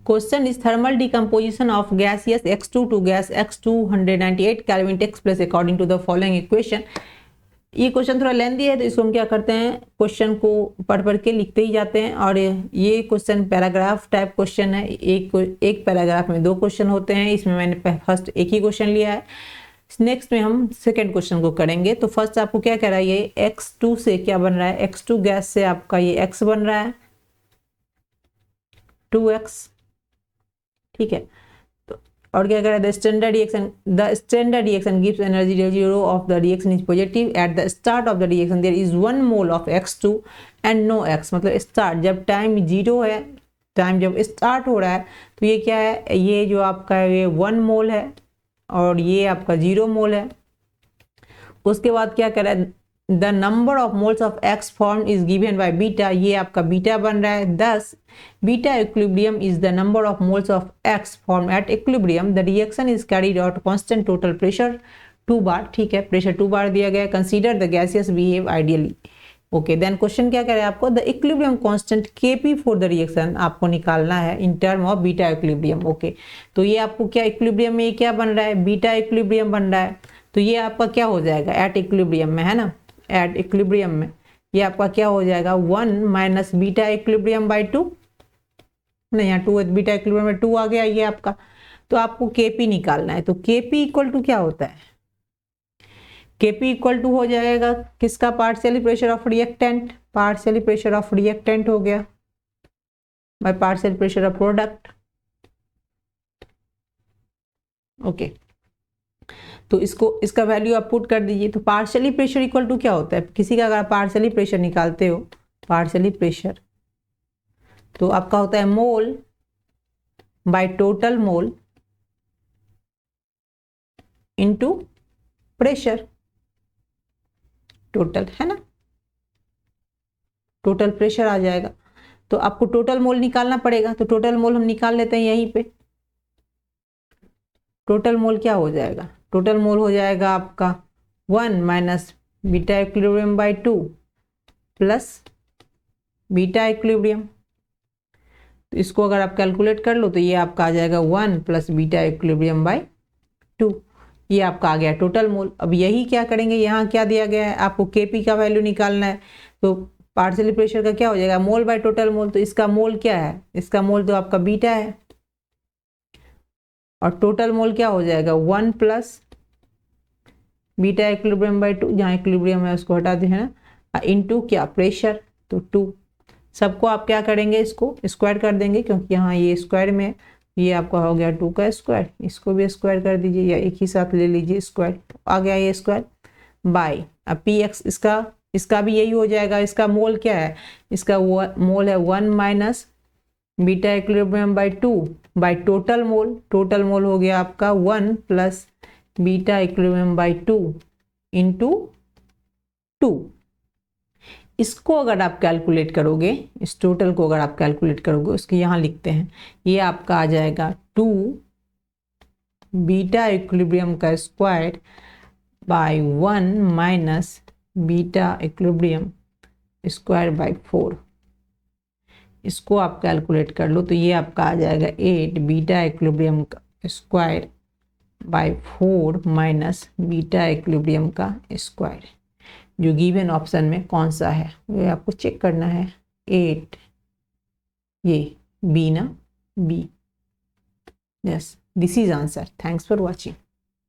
Question is thermal decomposition of gaseous X2 to gas X2 198 Kelvin takes place according to the following equation. ये question थोड़ा लेंदी है तो इसको हम क्या करते हैं, क्वेश्चन को पढ़ पढ़ के लिखते ही जाते हैं। और ये क्वेश्चन पैराग्राफ टाइप क्वेश्चन है, एक पैराग्राफ में 2 क्वेश्चन होते हैं। इसमें मैंने फर्स्ट एक ही क्वेश्चन लिया है, नेक्स्ट में हम सेकेंड क्वेश्चन को करेंगे। तो फर्स्ट आपको क्या कह रहा है, ये X2 से क्या बन रहा है, X2 गैस से आपका ये X बन रहा है 2x, ठीक है। तो और क्या कह रहा है, the standard reaction gives energy zero of the reaction is positive at the start of the reaction there is 1 mole of X2 and no x। मतलब स्टार्ट जब टाइम 0 है, टाइम जब स्टार्ट हो रहा है तो ये क्या है, ये जो आपका है ये 1 मोल है और ये आपका 0 मोल है। उसके बाद क्या कह रहा है, the number of moles of x form is given by beta, ये आपका बीटा बन रहा है। Thus beta equilibrium is the number of moles of x form at equilibrium, the reaction is carried out constant total pressure 2 bar, ठीक है, pressure 2 bar दिया गया है। Consider the gaseous behave ideally, okay. Then question क्या करे आपको, the equilibrium constant Kp for the reaction आपको निकालना है in term of beta equilibrium, okay. तो ये आपको क्या इक्विलिब्रियम में क्या बन रहा है, बीटा इक्विलिब्रियम बन रहा है। तो ये आपका क्या हो जाएगा एट इक्विलिब्रियम में, है ना, एट इक्विलिब्रियम में ये आपका क्या हो जाएगा 1 माइनस बीटा इक्विलिब्रियम बाई 2, नहीं यहाँ 2 बीटा इक्विलिब्रियम में 2 आ गया ये आपका। तो आपको Kp निकालना है। तो Kp इक्वल टू क्या होता है, Kp इक्वल टू हो जाएगा किसका, partially pressure of reactant, partially pressure of reactant हो गया by partial pressure of product, okay. तो इसका वैल्यू आप पुट कर दीजिए। तो पार्शियली प्रेशर इक्वल टू क्या होता है, किसी का अगर आप पार्शियली प्रेशर निकालते हो, पार्शियली प्रेशर तो आपका होता है mole by total mole into pressure, total है ना, टोटल प्रेशर आ जाएगा। तो आपको टोटल मोल निकालना पड़ेगा। तो टोटल मोल हम निकाल लेते हैं यहीं पे। टोटल मोल क्या हो जाएगा, टोटल मोल हो जाएगा आपका 1 minus beta equilibrium by 2 plus beta equilibrium. तो इसको अगर आप कैलकुलेट कर लो तो ये आपका आ जाएगा 1 प्लस बीटा इक्विलिब्रियम बाई 2, ये आपका आ गया टोटल मोल। अब यही क्या करेंगे, यहाँ क्या दिया गया है आपको Kp का वैल्यू निकालना है। तो पार्शियली प्रेशर का क्या हो जाएगा, मोल बाय टोटल मोल। तो इसका मोल क्या है, इसका मोल तो आपका बीटा है और टोटल मोल क्या हो जाएगा 1 प्लस बीटा इक्विलिब्रियम बाई 2, जहाँ इक्विलिब्रियम है उसको हटा दें, है ना, इनटू क्या प्रेशर, तो 2। सबको आप क्या करेंगे, इसको स्क्वायर कर देंगे क्योंकि यहाँ ये स्क्वायर में, ये आपका हो गया 2 का स्क्वायर, इसको भी स्क्वायर कर दीजिए या एक ही साथ ले लीजिए स्क्वायर, आ गया ये स्क्वायर बाय। अब px इसका भी यही हो जाएगा। इसका मोल क्या है, इसका मोल है 1 minus beta equilibrium by 2 by total mole, total mole हो गया आपका 1 plus beta equilibrium by 2 into 2। इसको अगर आप कैलकुलेट करोगे, इस टोटल को अगर आप कैलकुलेट करोगे, उसको यहाँ लिखते हैं, ये आपका आ जाएगा 2 बीटा इक्विलिब्रियम का square by 1 minus beta equilibrium square by 4। इसको आप कैलकुलेट कर लो तो ये आपका आ जाएगा 8 बीटा इक्विलिब्रियम का square by 4 minus beta equilibrium का स्क्वायर। जो गिवन ऑप्शन में कौन सा है ये आपको चेक करना है, 8, ये बी ना, B, yes, this is answer. Thanks for watching.